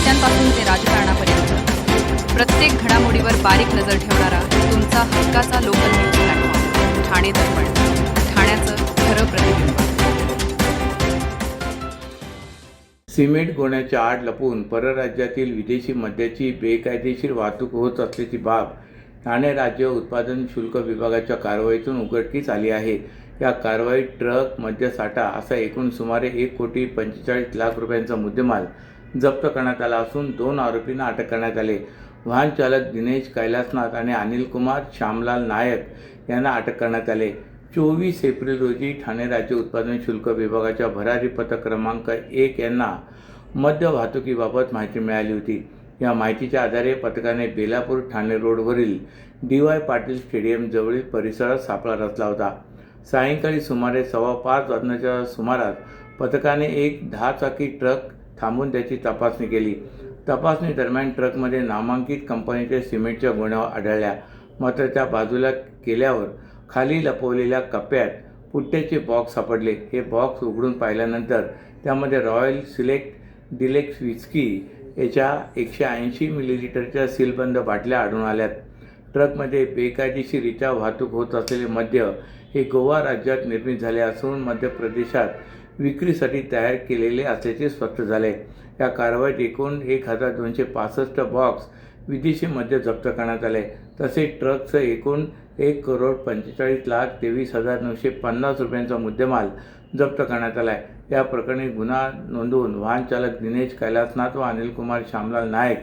नेत्यांपासून ते राजकारणापर्यंत प्रत्येक घडामोडीवर बारीक नजर ठेवणारा तुमचा हक्काचा लोकल न्यूज प्लॅटफॉर्म ठाणे दर्पण, ठाण्याचं खरं प्रतिबिंब. सिमेंट गोण्याच्या आड लपून परराज्यातील विदेशी मद्याची बेकायदेशीर वाहतूक होत असल्याची बाब ठाणे राज्य उत्पादन शुल्क विभागाच्या कारवाईतून उघडकीस आली आहे. या कारवाईत ट्रक, मद्यसाठा असा एकूण सुमारे 1,45,00,000 रुपयांचा मुद्देमाल जप्त करण्यात आला असून 2 आरोपींना अटक करण्यात आले. वाहन चालक दिनेश कैलासनाथ आणि अनिल कुमार श्यामलाल नायक यांना अटक करण्यात आले. 24 एप्रिल रोजी ठाणे राज्य उत्पादन शुल्क विभागाच्या भरारी पथक क्रमांक 1 यांना मद्य वाहतुकीबाबत माहिती मिळाली होती. या माहितीच्या आधारे पथकाने बेलापूर ठाणे रोडवरील DY पाटील स्टेडियम जवळील परिसरात सापळा रचला होता. सायंकाळी सुमारे 5:15 वाजण्याच्या सुमारास पथकाने एक 10 चाकी ट्रक थांबवून त्याची तपासणी केली. तपासणी दरम्यान ट्रकमध्ये नामांकित कंपनीच्या सिमेंटच्या गोण्या आढळल्या. मात्र त्या बाजूला केल्यावर खाली लपवलेल्या कप्प्यात पुट्ट्याचे बॉक्स सापडले. हे बॉक्स उघडून पाहिल्यानंतर त्यामध्ये रॉयल सिलेक्ट डिलेक्स विस्की याच्या 180 मिलीलिटरच्या सीलबंद बाटल्या आढळून आल्यात. ट्रकमध्ये बेकायदेशीररित्या वाहतूक होत असलेले मद्य हे गोवा राज्यात निर्मित झाले असून मध्य प्रदेशात विक्रीसाठी तयार केलेले असल्याचे स्पष्ट झाले. या कारवाईत एकूण 1,265 बॉक्स विदेशी मद्य जप्त करण्यात आले. तसेच ट्रकचं एकूण 1,45,23,950 रुपयांचा मुद्देमाल जप्त करण्यात आला आहे. या प्रकरणी गुन्हा नोंदवून वाहन चालक दिनेश कैलासनाथ व अनिल कुमार श्यामलाल नायक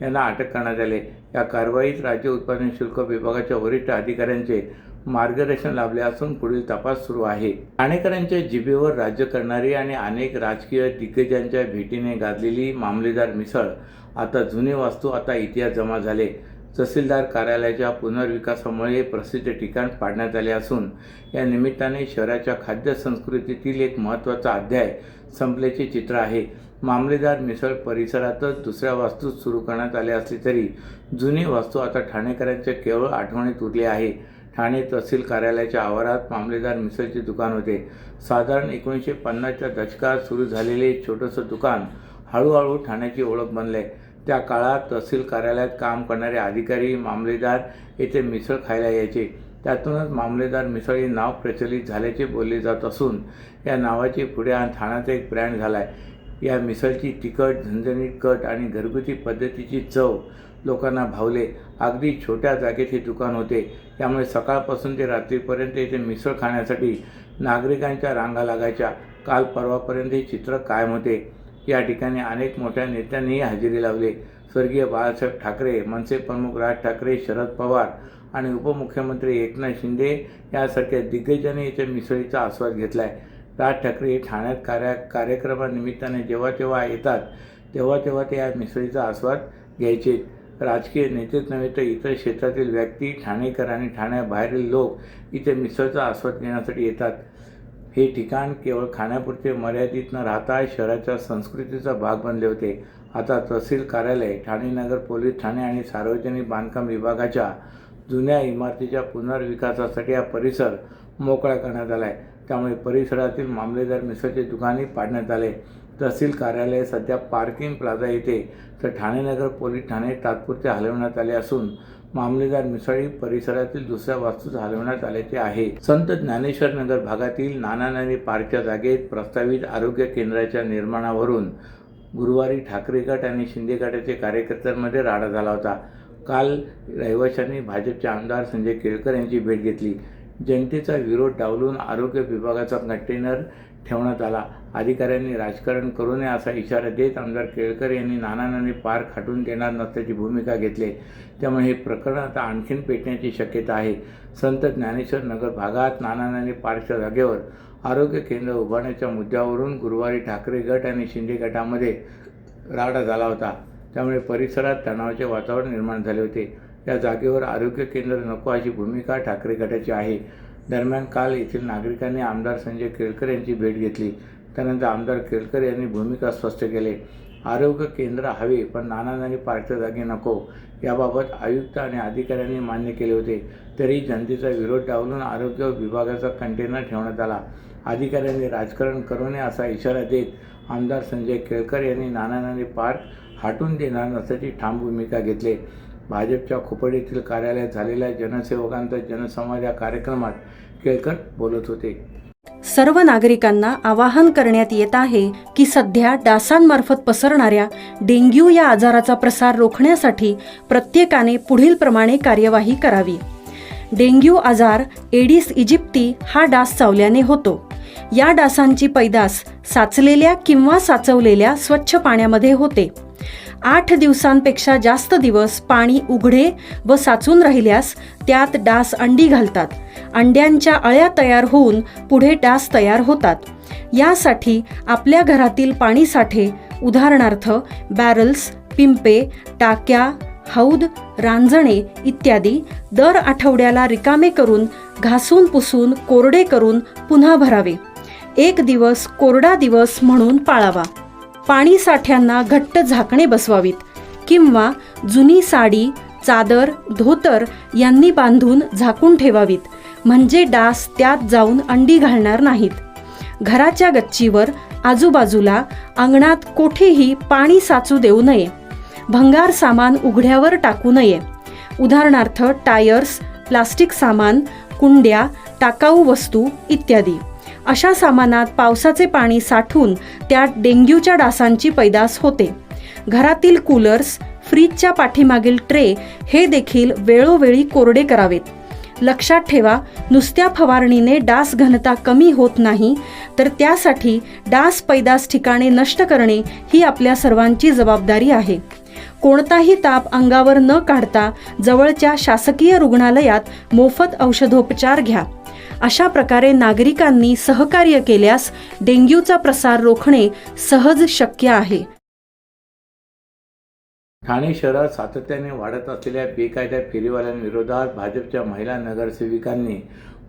यांना अटक करण्यात आले. या कारवाईत राज्य उत्पादन शुल्क विभागाच्या वरिष्ठ अधिकाऱ्यांचे मार्गदर्शन लाभले असून पुढील तपास सुरू आहे. ठाणेकरांच्या जिभेवर राज्य करणारी आणि अनेक राजकीय दिग्गजांच्या भेटीने गाजलेली मामलेदार मिसळ आता जुने वास्तू आता इतिहास जमा झाले. तहसीलदार कार्यालयाच्या पुनर्विकासामुळे प्रसिद्ध ठिकाण पाडण्यात आले असून या निमित्ताने शहराच्या खाद्य संस्कृतीतील एक महत्त्वाचा अध्याय संपल्याचे चित्र आहे. मामलेदार मिसळ परिसरातच दुसऱ्या वास्तूत सुरू करण्यात आले असले तरी जुने वास्तू आता ठाणेकरांच्या केवळ आठवणीत उरले आहे. ठाणे तहसील कार्यालयाच्या आवारात मामलेदार मिसळचे दुकान होते. साधारण 1950च्या दशकात सुरू झालेले छोटंसं दुकान हळूहळू ठाण्याची ओळख बनले. त्या काळात तहसील कार्यालयात काम करणारे अधिकारी मामलेदार येथे मिसळ खायला यायचे. त्यातूनच मामलेदार मिसळ हे नाव प्रचलित झाल्याचे बोलले जात असून या नावाचे पुढे ठाण्याचा एक ब्रँड झाला आहे. या मिसळची तिखट, झणझणीत कट आणि घरगुती पद्धतीची चव लोकांना भावले. अगदी छोट्या जागेत हे दुकान होते, त्यामुळे सकाळपासून ते रात्रीपर्यंत येथे मिसळ खाण्यासाठी नागरिकांच्या रांगा लागायच्या. काल परवापर्यंत हे चित्र कायम होते. या ठिकाणी अनेक मोठ्या नेत्यांनीही हजेरी लावली. स्वर्गीय बाळासाहेब ठाकरे, मनसे प्रमुख राज ठाकरे, शरद पवार आणि उपमुख्यमंत्री एकनाथ शिंदे यासारख्या दिग्गजांनी येथे मिसळीचा आस्वाद घेतला आहे. राज ठाकरे ठाण्यात कार्यक्रमानिमित्ताने जेव्हा तेव्हा येतात तेव्हा ते या मिसळीचा आस्वाद घ्यायचे. राजकीय नेतेच नव्हे तर इतर क्षेत्रातील व्यक्ती, ठाणेकर आणि ठाण्याबाहेरील लोक इथे मिसळचा आस्वाद घेण्यासाठी येतात. हे ठिकाण केवळ खाण्यापुरते मर्यादित न राहता शहराच्या संस्कृतीचा भाग बनले होते. आता तहसील कार्यालय, ठाणे नगर पोलीस ठाणे आणि सार्वजनिक बांधकाम विभागाच्या जुन्या इमारतीच्या पुनर्विकासासाठी हा परिसर मोकळा करण्यात आला आहे. त्यामुळे परिसरातील मामलेदार मिसळचे दुकानही पाडण्यात आले. तहसील कार्यालय सध्या पार्किंग प्लाझा येथे तर ठाणे नगर पोलीस ठाणे तात्पुरते हलवण्यात आले असून मामलेदार मिसळी परिसरातील दुसऱ्या वास्तूत हलवण्यात आल्याचे आहे. संत ज्ञानेश्वर नगर भागातील नाना पार्कच्या जागेत प्रस्तावित आरोग्य केंद्राच्या निर्माणावरून गुरुवारी ठाकरे गट आणि शिंदे गटाच्या कार्यकर्त्यांमध्ये राडा झाला होता. काल रहिवाशांनी भाजपचे आमदार संजय केळकर यांची भेट घेतली. जनतेचा विरोध डावलून आरोग्य विभागाचा कंटेनर ठेवण्यात आला. अधिकाऱ्यांनी राजकारण करू नये असा इशारा देत आमदार केळकर यांनी नाना पार्क हटवून देणार नसल्याची भूमिका घेतली. त्यामुळे हे प्रकरण आता आणखीन पेटण्याची शक्यता आहे. संत ज्ञानेश्वर नगर भागात नाना पार्कच्या जागेवर आरोग्य केंद्र उभारण्याच्या मुद्द्यावरून गुरुवारी ठाकरे गट आणि शिंदे गटामध्ये राडा झाला होता. त्यामुळे परिसरात तणावाचे वातावरण निर्माण झाले होते. या जागेवर आरोग्य केंद्र नको अशी भूमिका ठाकरे गटाची आहे. दरम्यान काल येथील नागरिकांनी आमदार संजय केळकर यांची भेट घेतली. त्यानंतर आमदार केळकर यांनी भूमिका स्पष्ट केली. आरोग्य केंद्र हवे पण नाना पार्कच्या जागी नको याबाबत आयुक्त आणि अधिकाऱ्यांनी मान्य केले होते. तरी जनतेचा विरोध डावलून आरोग्य विभागाचा कंटेनर ठेवण्यात आला. अधिकाऱ्यांनी राजकारण करू नये असा इशारा देत आमदार संजय केळकर यांनी नाना पार्क हटवून देणार नसल्याची ठाम भूमिका घेतली. भाजपच्या खोपड येथील कार्यालयात झालेल्या जनसेवकांचा जनसंवाद या कार्यक्रमात केळकर बोलत होते. सर्व नागरिकांना आवाहन करण्यात येत आहे की सध्या डासांमार्फत पसरणाऱ्या डेंग्यू या आजाराचा प्रसार रोखण्यासाठी प्रत्येकाने पुढीलप्रमाणे कार्यवाही करावी. डेंग्यू आजार एडिस इजिप्ती हा डास चावल्याने होतो. या डासांची पैदास साचलेल्या किंवा साचवलेल्या स्वच्छ पाण्यामध्ये होते. 8 दिवसांपेक्षा जास्त दिवस पाणी उघडे व साचून राहिल्यास त्यात डास अंडी घालतात. अंड्यांच्या अळ्या तयार होऊन पुढे डास तयार होतात. यासाठी आपल्या घरातील पाणीसाठे उदाहरणार्थ बॅरल्स, पिंपे, टाक्या, हौद, रांजणे इत्यादी दर आठवड्याला रिकामे करून घासून पुसून कोरडे करून पुन्हा भरावे. 1 दिवस कोरडा दिवस म्हणून पाळावा. पाणी साठ्यांना घट्ट झाकणे बसवावीत किंवा जुनी साडी, चादर, धोतर यांनी बांधून झाकून ठेवावीत, म्हणजे डास त्यात जाऊन अंडी घालणार नाहीत. घराच्या गच्चीवर, आजूबाजूला, अंगणात कोठेही पाणी साचू देऊ नये. भंगार सामान उघड्यावर टाकू नये. उदाहरणार्थ टायर्स, प्लास्टिक सामान, कुंड्या, टाकाऊ वस्तू इत्यादी. अशा सामानात पावसाचे पाणी साठून त्यात डेंग्यूच्या डासांची पैदास होते. घरातील कूलर्स, फ्रीजच्या पाठीमागील ट्रे हे देखील वेळोवेळी कोरडे करावेत. लक्षात ठेवा, नुसत्या फवारणीने डास घनता कमी होत नाही, तर त्यासाठी डास पैदास ठिकाणे नष्ट करणे ही आपल्या सर्वांची जबाबदारी आहे. कोणताही ताप अंगावर न काढता जवळच्या शासकीय रुग्णालयात मोफत औषधोपचार घ्या. अशा प्रकारे नागरिकांनी सहकार्य केल्यास डेंग्यूचा प्रसार रोखणे सहज शक्य आहे. ठाणे शहरात सातत्याने वाढत असलेल्या बेकायदा फेरीवाल्यांविरोधात भाजपच्या महिला नगरसेविकांनी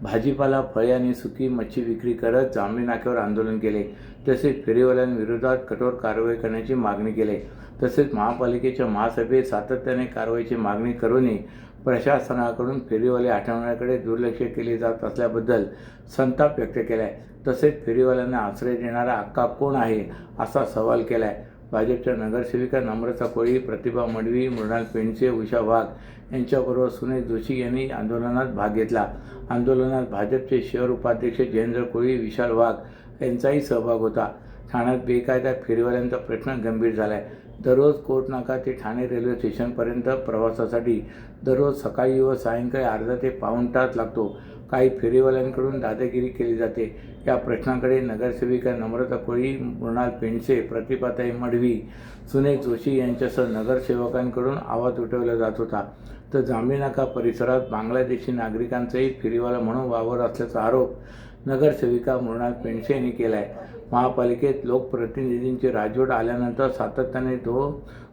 भाजीपाला, फळे आणि सुकी मच्छी विक्री करत जांभळी नाक्यावर आंदोलन केले. तसेच फेरीवाल्यांविरोधात कठोर कारवाई करण्याची मागणी केली. तसेच महापालिकेच्या महासभेत सातत्याने कारवाईची मागणी करूनही प्रशासनाकडून फेरीवाले हटवण्याकडे दुर्लक्ष केले जात असल्याबद्दल संताप व्यक्त केला आहे. तसेच फेरीवाल्यांना आश्रय देणारा हक्का कोण आहे असा सवाल केला आहे. भाजपच्या नगरसेविका नम्रता कोळी, प्रतिभा मडवी, मृणाल पेंडसे, उषा वाघ यांच्याबरोबर सुनील जोशी यांनी आंदोलनात भाग घेतला. आंदोलनात भाजपचे शहर उपाध्यक्ष जयेंद्र कोळी, विशाल वाघ यांचाही सहभाग होता. ठाण्यात बेकायदा फेरीवाल्यांचा प्रश्न गंभीर झाला आहे. दररोज कोर्ट नाका ते ठाणे रेल्वे स्टेशनपर्यंत प्रवासासाठी दररोज सकाळी व सायंकाळी अर्धा ते पाऊण तास लागतो. काही फेरीवाल्यांकडून दादागिरी केली जाते. या प्रश्नाकडे नगरसेविका नम्रता कोळी, मृणाल पेंडसे, प्रतिभाताई मडवी, सुनील जोशी यांच्यासह नगरसेवकांकडून आवाज उठवला जात होता. तर जांभळी नाका परिसरात बांगलादेशी नागरिकांचाही फेरीवाला म्हणून वावर असल्याचा आरोप नगरसेविका मृणाल पेंडसे यांनी केला आहे. महापालिकेत लोकप्रतिनिधींची राजवट आल्यानंतर सातत्याने 2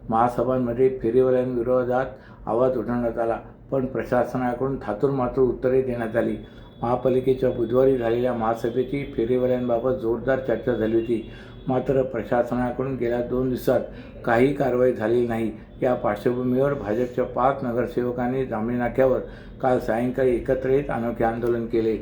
महासभांमध्ये फेरीवाल्यांविरोधात आवाज उठवण्यात आला, पण प्रशासनाकडून थातूरमातूर उत्तरे देण्यात आली. महापालिकेच्या बुधवारी झालेल्या महासभेची फेरीवाल्यांबाबत जोरदार चर्चा झाली होती. मात्र प्रशासनाकडून गेल्या 2 दिवसात काही कारवाई झालेली नाही. या पार्श्वभूमीवर भाजपच्या 5 नगरसेवकांनी जांभळी नाक्यावर काल सायंकाळी एकत्र येत अनोखे आंदोलन केले.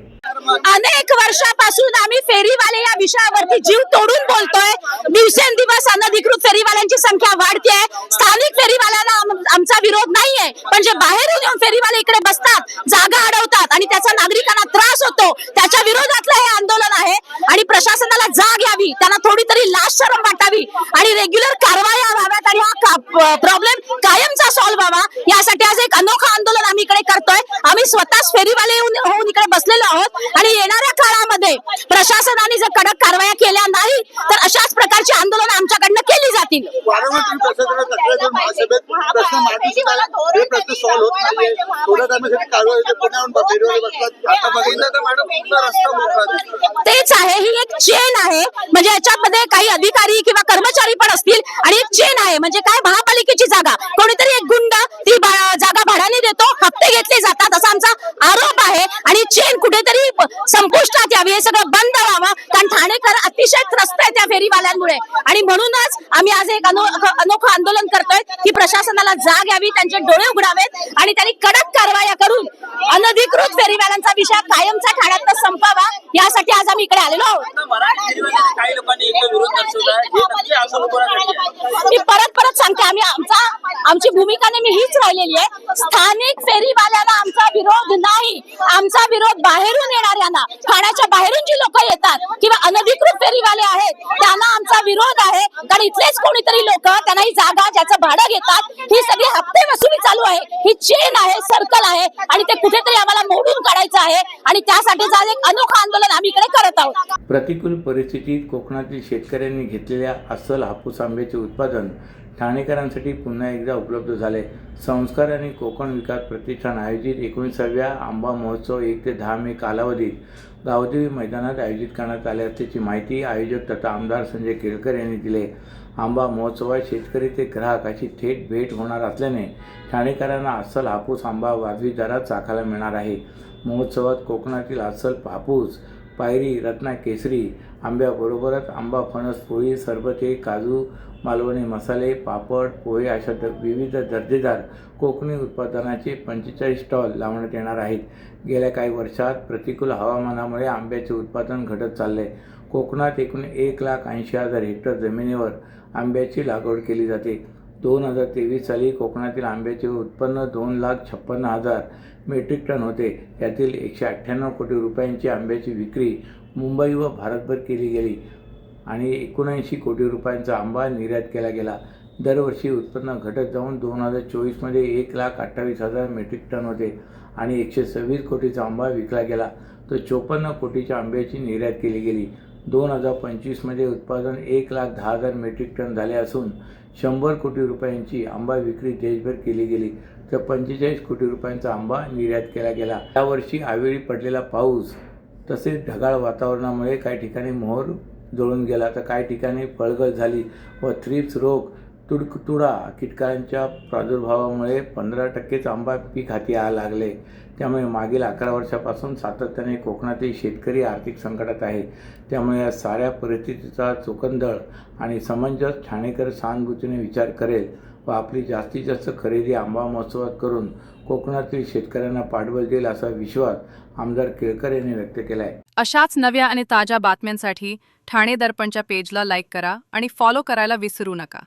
अनेक वर्षापासून आम्ही फेरीवाले या विषयावरती जीव तोडून बोलतोय. दिवसेंदिवस अनधिकृत फेरीवाल्यांची संख्या वाढते. स्थानिक फेरीवाल्यांना आमचा विरोध नाहीये, पण जे बाहेरून येऊन फेरीवाले इकडे बसतात, जागा अडवतात आणि त्याचा नागरिकांना त्रास होतो, त्याच्या विरोधातलं हे आंदोलन आहे. आणि प्रशासनाला जाग यावी, त्यांना थोडी तरी लाज शरम वाटावी आणि रेग्युलर कारवाया व्हाव्यात आणि हा प्रॉब्लेम कायमचा सॉल्व्ह व्हावा, यासाठी आज एक अनोखं आंदोलन आम्ही इकडे करतोय. आम्ही स्वतःच फेरीवाले होऊन इकडे बसलेलो आहोत आणि येणाऱ्या काळामध्ये प्रशासनाने जर कडक कारवाया केल्या नाही तर अशाच प्रकारची आंदोलन आमच्याकडनं केली जातील. तेच आहे, ही एक चेन आहे. म्हणजे याच्यामध्ये काही अधिकारी किंवा कर्मचारी पण असतील आणि एक चेन आहे. म्हणजे काय, महापालिकेची जागा कोणीतरी एक गुंड ती जागा भाड्याने देतो, हप्ते घेतले जातात असा आमचा आरोप आहे. आणि चेन कुठेतरी संपुष्टात यावी, हे सगळं बंद व्हावं, कारण ठाणेकर अतिशय त्रस्त आहे त्या फेरीवाल्यांमुळे. आणि म्हणूनच आम्ही आज एक अनोखं आंदोलन करतोय की प्रशासनाला जाग यावी, त्यांचे डोळे उघडावेत आणि त्यांनी कडक कारवाया करून अनधिकृत फेरीवाल्यांचा विषय कायमचा ठाण्यात संपावा, यासाठी आज आम्ही इकडे आलेलो आहोत. मी परत सांगते, आमची भूमिका नेहमी हीच राहिलेली आहे. स्थानिक फेरीवाल्यांना आमचा विरोध नाही. आमचा विरोध बाहेरून येणाऱ्यांना, ठाण्याच्या बाहेरून जी लोक येतात किंवा अनधिकृत फेरीवाले आहेत त्यांना आमचा विरोध आहे. कारण इथलेच कोणीतरी लोक त्यांना ही जागा ज्याचं भाडं घेतात, ही सगळी हप्ते वसुली चालू आहे. ही चेन आहे, सर्कल आहे आणि ते कुठेतरी आम्हाला मोडून काढायचं आहे आणि त्यासाठी आज एक अनोखं आंदोलन आम्ही इकडे करत आहोत. प्रतिकूल परिस्थितीत कोकणातील शेतकऱ्यांनी घेतलेल्या अस्सल हापूस आंब्याचे उत्पादन ठाणेकरांसाठी पुन्हा एकदा उपलब्ध झाले. संस्कार आणि कोकण विकास प्रतिष्ठान आयोजित 19व्या आंबा महोत्सव 1 ते 10 मे कालावधीत गावदेवी मैदानात आयोजित करण्यात आले असल्याची माहिती आयोजक तथा आमदार संजय केळकर यांनी दिली. आंबा महोत्सवात शेतकरी ते ग्राहक अशी थेट भेट होणार असल्याने ठाणेकरांना अस्सल हापूस आंबा वाजवी दरात चाखायला मिळणार आहे. महोत्सवात कोकणातील अस्सल हापूस, पायरी, रत्ना केसरी आंब्याबरोबरच आंबा फणस पोळी, सरबते, काजू, मालवणी मसाले, पापड, पोहे अशा विविध दर्जेदार कोकणी उत्पादनाचे 45 स्टॉल लावण्यात येणार आहेत. गेल्या काही वर्षात प्रतिकूल हवामानामुळे आंब्याचे उत्पादन घटत चालले. कोकणात एकूण 1,80,000 हेक्टर जमिनीवर आंब्याची लागवड केली जाते. 2023 साली कोकणातील आंब्याचे उत्पन्न 2,56,000 मेट्रिक टन होते. यातील 198 कोटी रुपयांची आंब्याची विक्री मुंबई व भारतभर केली गेली आणि 79 कोटी रुपयांचा आंबा निर्यात केला गेला. दरवर्षी उत्पन्न घटत जाऊन 2024मध्ये 1,28,000 मेट्रिक टन होते आणि 126 कोटीचा आंबा विकला गेला. तर 54 कोटीच्या आंब्याची निर्यात केली गेली. 2025मध्ये उत्पादन 1,10,000 मेट्रिक टन झाले असून 100 कोटी रुपयांची आंबा विक्री देशभर केली गेली. तर 45 कोटी रुपयांचा आंबा निर्यात केला गेला. यावर्षी अवेळी पडलेला पाऊस तसेच ढगाळ वातावरणामुळे काही ठिकाणी मोहर जळून गेला, तर काही ठिकाणी फळगळ झाली व थ्रिप्स रोग, तुडतुडा कीटकांच्या प्रादुर्भावामुळे 15%च आंबा पीक हाती यायला लागले. त्यामुळे मागील 11 वर्षापासून सातत्याने कोकणातील शेतकरी आर्थिक संकटात आहे. त्यामुळे या साऱ्या परिस्थितीचा चोखंदळ आणि समंजस ठाणेकर सहानुभूतीने विचार करेल व आपली जास्तीत जास्त खरेदी आंबा महोत्सवात करून कोकणातील शेतकऱ्यांना पाठबळ देईल असा विश्वास आमदार केळकर यांनी व्यक्त केला आहे. अशाच नव्या आणि ताज्या बातम्यांसाठी ठाणे दर्पणच्या पेजला लाईक करा आणि फॉलो करायला विसरू नका.